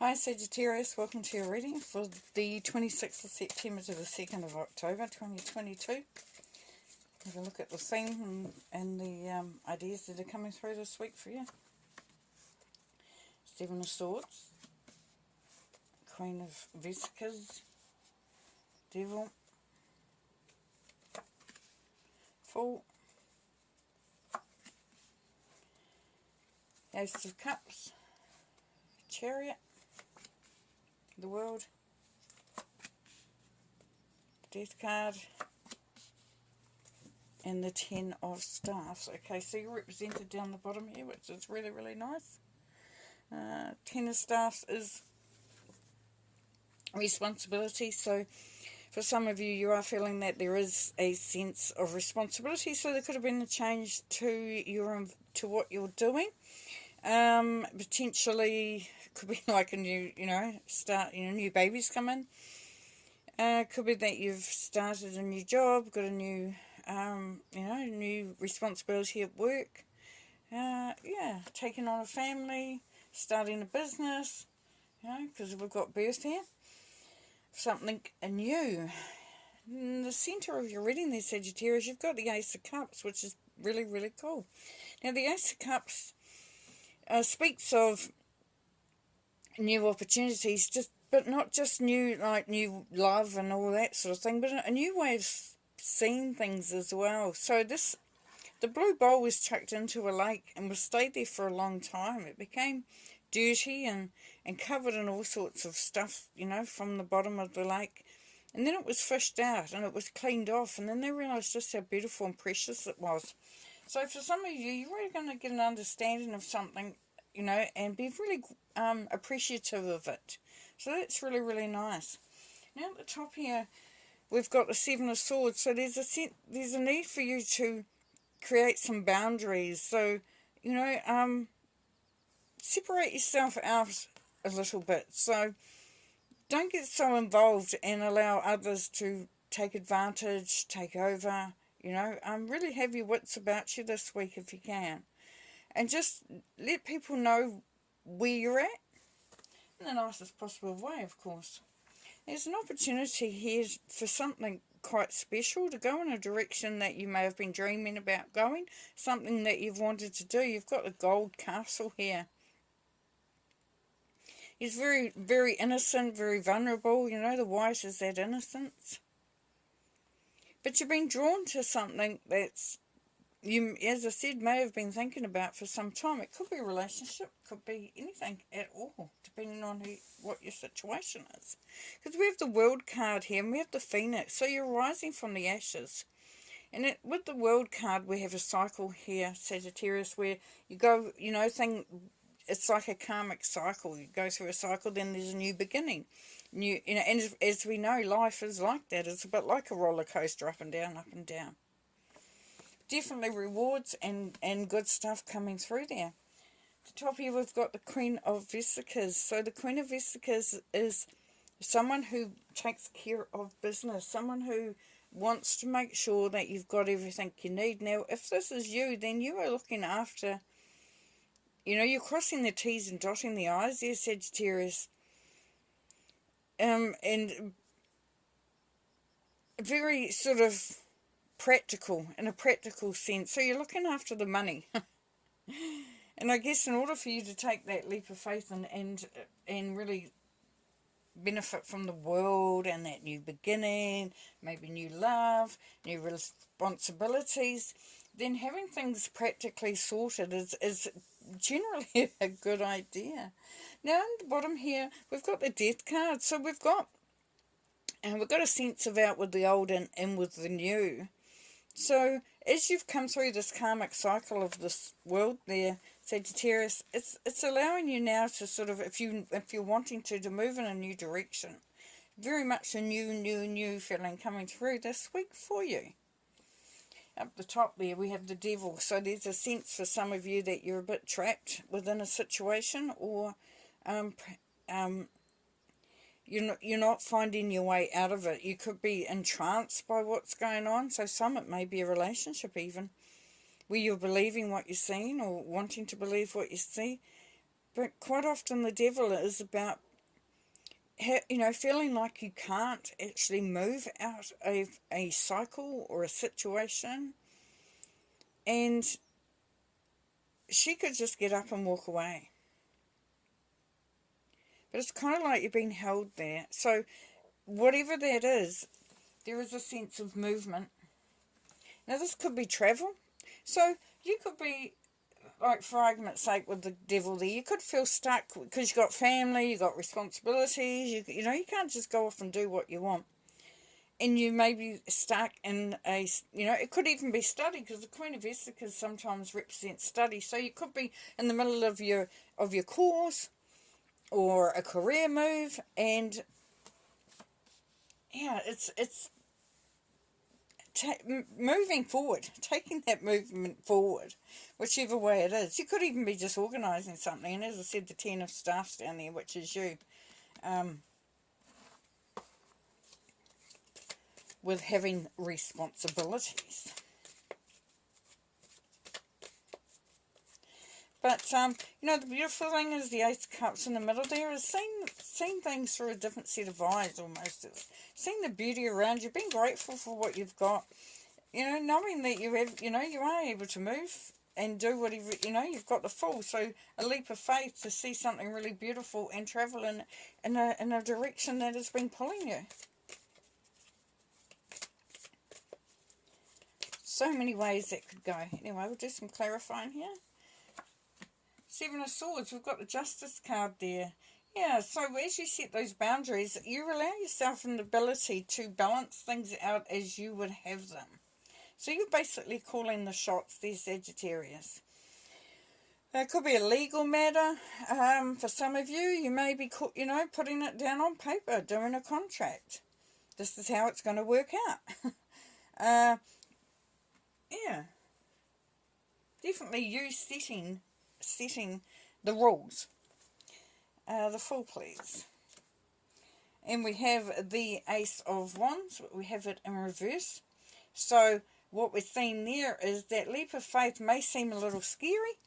Hi Sagittarius, welcome to your reading for the 26th of September to the 2nd of October 2022. Have a look at the theme and the ideas that are coming through this week for you. Seven of Swords, Queen of Vesicas, Devil, Fool, Ace of Cups, Chariot, the World, Death card, and the Ten of Staffs. Okay, so you're represented down the bottom here, which is really, really nice. Ten of Staffs is responsibility, so for some of you, you are feeling that there is a sense of responsibility, so there could have been a change to what you're doing. Potentially could be like a new, new baby's come in. Could be that you've started a new job, got a new, new responsibility at work. Taking on a family, starting a business, because we've got birth here. Something new. In the centre of your reading there, Sagittarius, you've got the Ace of Cups, which is really, really cool. Now, the Ace of Cups speaks of new opportunities, but not just new, like new love and all that sort of thing, but a new way of seeing things as well. So the blue bowl was chucked into a lake and was stayed there for a long time. It became dirty and covered in all sorts of stuff, from the bottom of the lake. And then it was fished out and it was cleaned off, and then they realised just how beautiful and precious it was. So for some of you, you're really going to get an understanding of something, and be really appreciative of it. So that's really, really nice. Now at the top here, we've got the Seven of Swords. So there's a need for you to create some boundaries. So, separate yourself out a little bit. So don't get so involved and allow others to take advantage, take over. Really have your wits about you this week if you can. And just let people know where you're at in the nicest possible way, of course. There's an opportunity here for something quite special to go in a direction that you may have been dreaming about going, something that you've wanted to do. You've got the gold castle here. He's very, very innocent, very vulnerable. The white is that innocence. But you've been drawn to something that's, you, as I said, may have been thinking about for some time. It could be a relationship, could be anything at all, depending on what your situation is. Because we have the World card here, and we have the Phoenix, so you're rising from the ashes. And with the World card, we have a cycle here, Sagittarius, where you go, it's like a karmic cycle. You go through a cycle, then there's a new beginning. And as we know, life is like that. It's a bit like a roller coaster, up and down, up and down. Definitely rewards and good stuff coming through there. At the top here, we've got the Queen of Vesicas. So the Queen of Vesicas is someone who takes care of business, someone who wants to make sure that you've got everything you need. Now, if this is you, then you are looking after, you're crossing the T's and dotting the I's there, Sagittarius. And very sort of practical, in a practical sense. So you're looking after the money. And I guess in order for you to take that leap of faith and really benefit from the world and that new beginning, maybe new love, new responsibilities, then having things practically sorted is generally a good idea. Now, on the bottom here, we've got the Death card. So we've got a sense of out with the old and in with the new. So as you've come through this karmic cycle of this world there, Sagittarius, it's allowing you now to sort of, if you're wanting to move in a new direction. Very much a new feeling coming through this week for you. Up the top there, we have the Devil. So there's a sense for some of you that you're a bit trapped within a situation, or you're not finding your way out of it. You could be entranced by what's going on. So it may be a relationship even, where you're believing what you're seeing or wanting to believe what you see. But quite often the Devil is about you know, feeling like you can't actually move out of a cycle or a situation, and she could just get up and walk away. But it's kind of like you're being held there. So whatever that is, there is a sense of movement. Now this could be travel. So you could be, like for argument's sake with the devil there, you could feel stuck because you've got family, you've got responsibilities, you know, you can't just go off and do what you want. And you may be stuck in a, you know, it could even be study, because the Queen of Vesica sometimes represents study. So you could be in the middle of your course or a career move, and yeah, it's moving forward, taking that movement forward, whichever way it is. You could even be just organising something, and as I said, the Ten of Staffs down there, which is you. With having responsibilities. But, you know, the beautiful thing is the Ace of Cups in the middle there is seeing things through a different set of eyes almost. It's seeing the beauty around you, being grateful for what you've got. You know, knowing that you have, you know, you are able to move and do whatever, you know, you've got the full. So a leap of faith to see something really beautiful and travel in a direction that has been pulling you. So many ways that could go. Anyway, we'll do some clarifying here. Seven of Swords, we've got the Justice card there. Yeah, so as you set those boundaries, you allow yourself an ability to balance things out as you would have them. So you're basically calling the shots there, Sagittarius. It could be a legal matter. For some of you, you may be, you know, putting it down on paper, doing a contract. This is how it's going to work out. Yeah, definitely you setting the rules. The Fool, please. And we have the Ace of Wands. We have it in reverse. So what we're seeing there is that leap of faith may seem a little scary,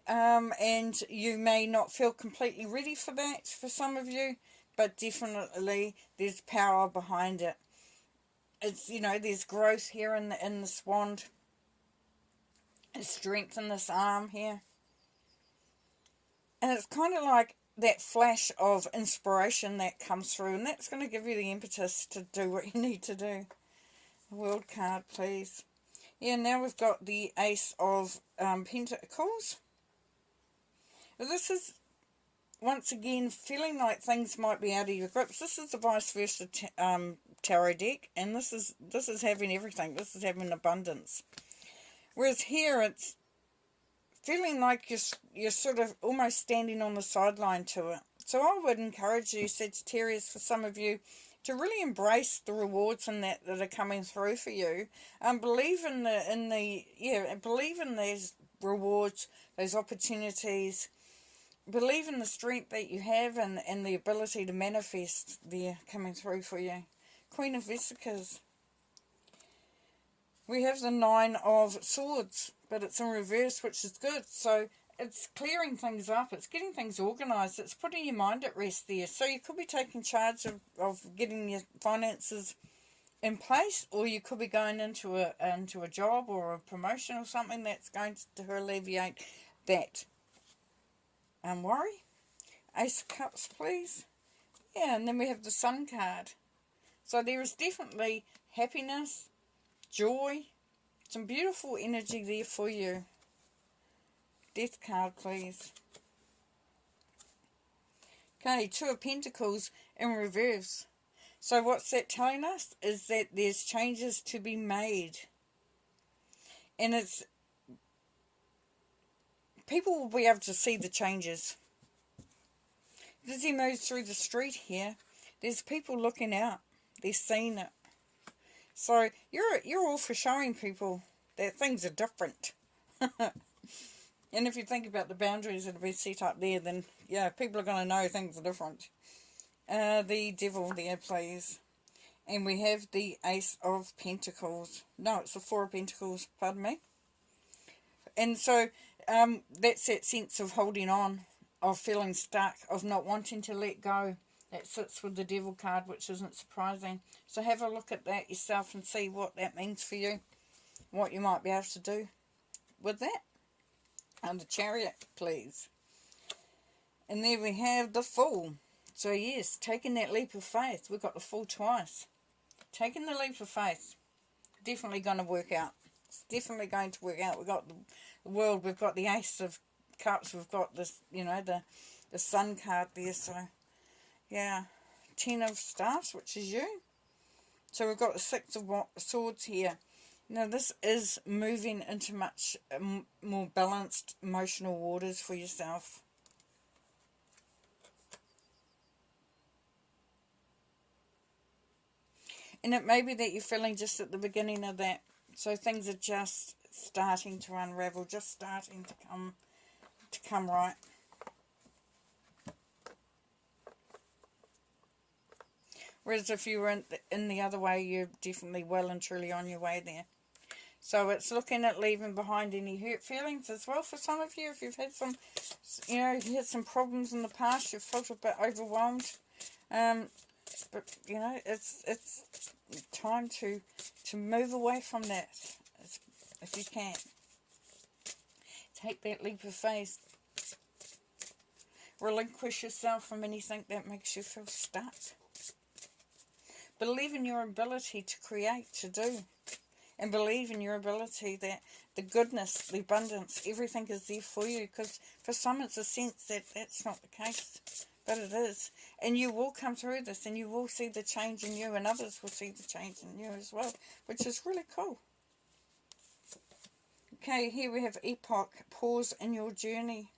and you may not feel completely ready for that for some of you, but definitely there's power behind it. It's, you know, there's growth here in this wand. Strength in this arm here, and it's kind of like that flash of inspiration that comes through, and that's going to give you the impetus to do what you need to do. World card, please. Yeah, now we've got the Ace of Pentacles. This is once again feeling like things might be out of your grips. This is the Vice-Versa tarot deck, and this is having everything. This is having abundance. Whereas here it's feeling like you're sort of almost standing on the sideline to it. So I would encourage you, Sagittarius, for some of you, to really embrace the rewards and that are coming through for you. Believe believe in these rewards, those opportunities. Believe in the strength that you have and the ability to manifest there coming through for you. Queen of Vesicas. We have the Nine of Swords, but it's in reverse, which is good. So it's clearing things up. It's getting things organised. It's putting your mind at rest there. So you could be taking charge of getting your finances in place, or you could be going into a job or a promotion or something that's going to alleviate that worry. Ace of Cups, please. Yeah, and then we have the Sun card. So there is definitely happiness, joy, some beautiful energy there for you. Death card, please. Okay, Two of Pentacles in reverse. So what's that telling us is that there's changes to be made. And it's, people will be able to see the changes. As he moves through the street here, there's people looking out. They're seeing it. So you're all for showing people that things are different. And if you think about the boundaries that have been set up there, then yeah, people are going to know things are different. The Devil there, please. And we have the Ace of Pentacles. No, it's the Four of Pentacles, pardon me. And so that's that sense of holding on, of feeling stuck, of not wanting to let go, That sits with the Devil card, which isn't surprising. So have a look at that yourself and see what that means for you. What you might be able to do with that. And the Chariot, please. And there we have the Fool. So yes, taking that leap of faith. We've got the Fool twice. Taking the leap of faith. Definitely going to work out. It's definitely going to work out. We've got the World. We've got the Ace of Cups. We've got this, you know, the Sun card there. So, yeah. 10 of Staffs, which is you. So we've got the 6 of Swords here. Now this is moving into much more balanced emotional waters for yourself. And it may be that you're feeling just at the beginning of that. So things are just starting to unravel, just starting to come right. Whereas if you were in the other way, you're definitely well and truly on your way there. So it's looking at leaving behind any hurt feelings as well for some of you. If you've had some, you know, you had some problems in the past, you've felt a bit overwhelmed. But, you know, it's time to move away from that, if you can. Take that leap of faith. Relinquish yourself from anything that makes you feel stuck. Believe in your ability to create, to do. And believe in your ability that the goodness, the abundance, everything is there for you. Because for some it's a sense that that's not the case. But it is. And you will come through this and you will see the change in you. And others will see the change in you as well. Which is really cool. Okay, here we have Epoch. Pause in your journey.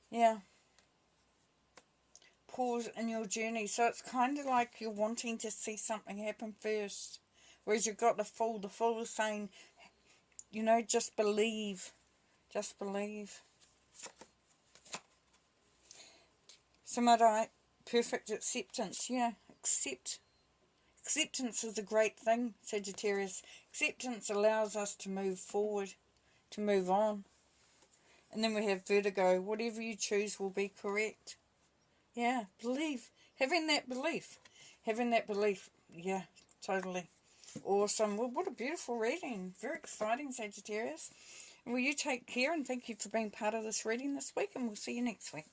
Yeah. Pause in your journey. So it's kind of like you're wanting to see something happen first. Whereas you've got the Fool. The Fool is saying, you know, just believe. Just believe. Samadhi, perfect acceptance. Yeah, accept. Acceptance is a great thing, Sagittarius. Acceptance allows us to move forward, to move on. And then we have Vertigo. Whatever you choose will be correct. Yeah, believe. Having that belief. Having that belief. Yeah, totally. Awesome. Well, what a beautiful reading. Very exciting, Sagittarius. Well, you take care and thank you for being part of this reading this week, and we'll see you next week.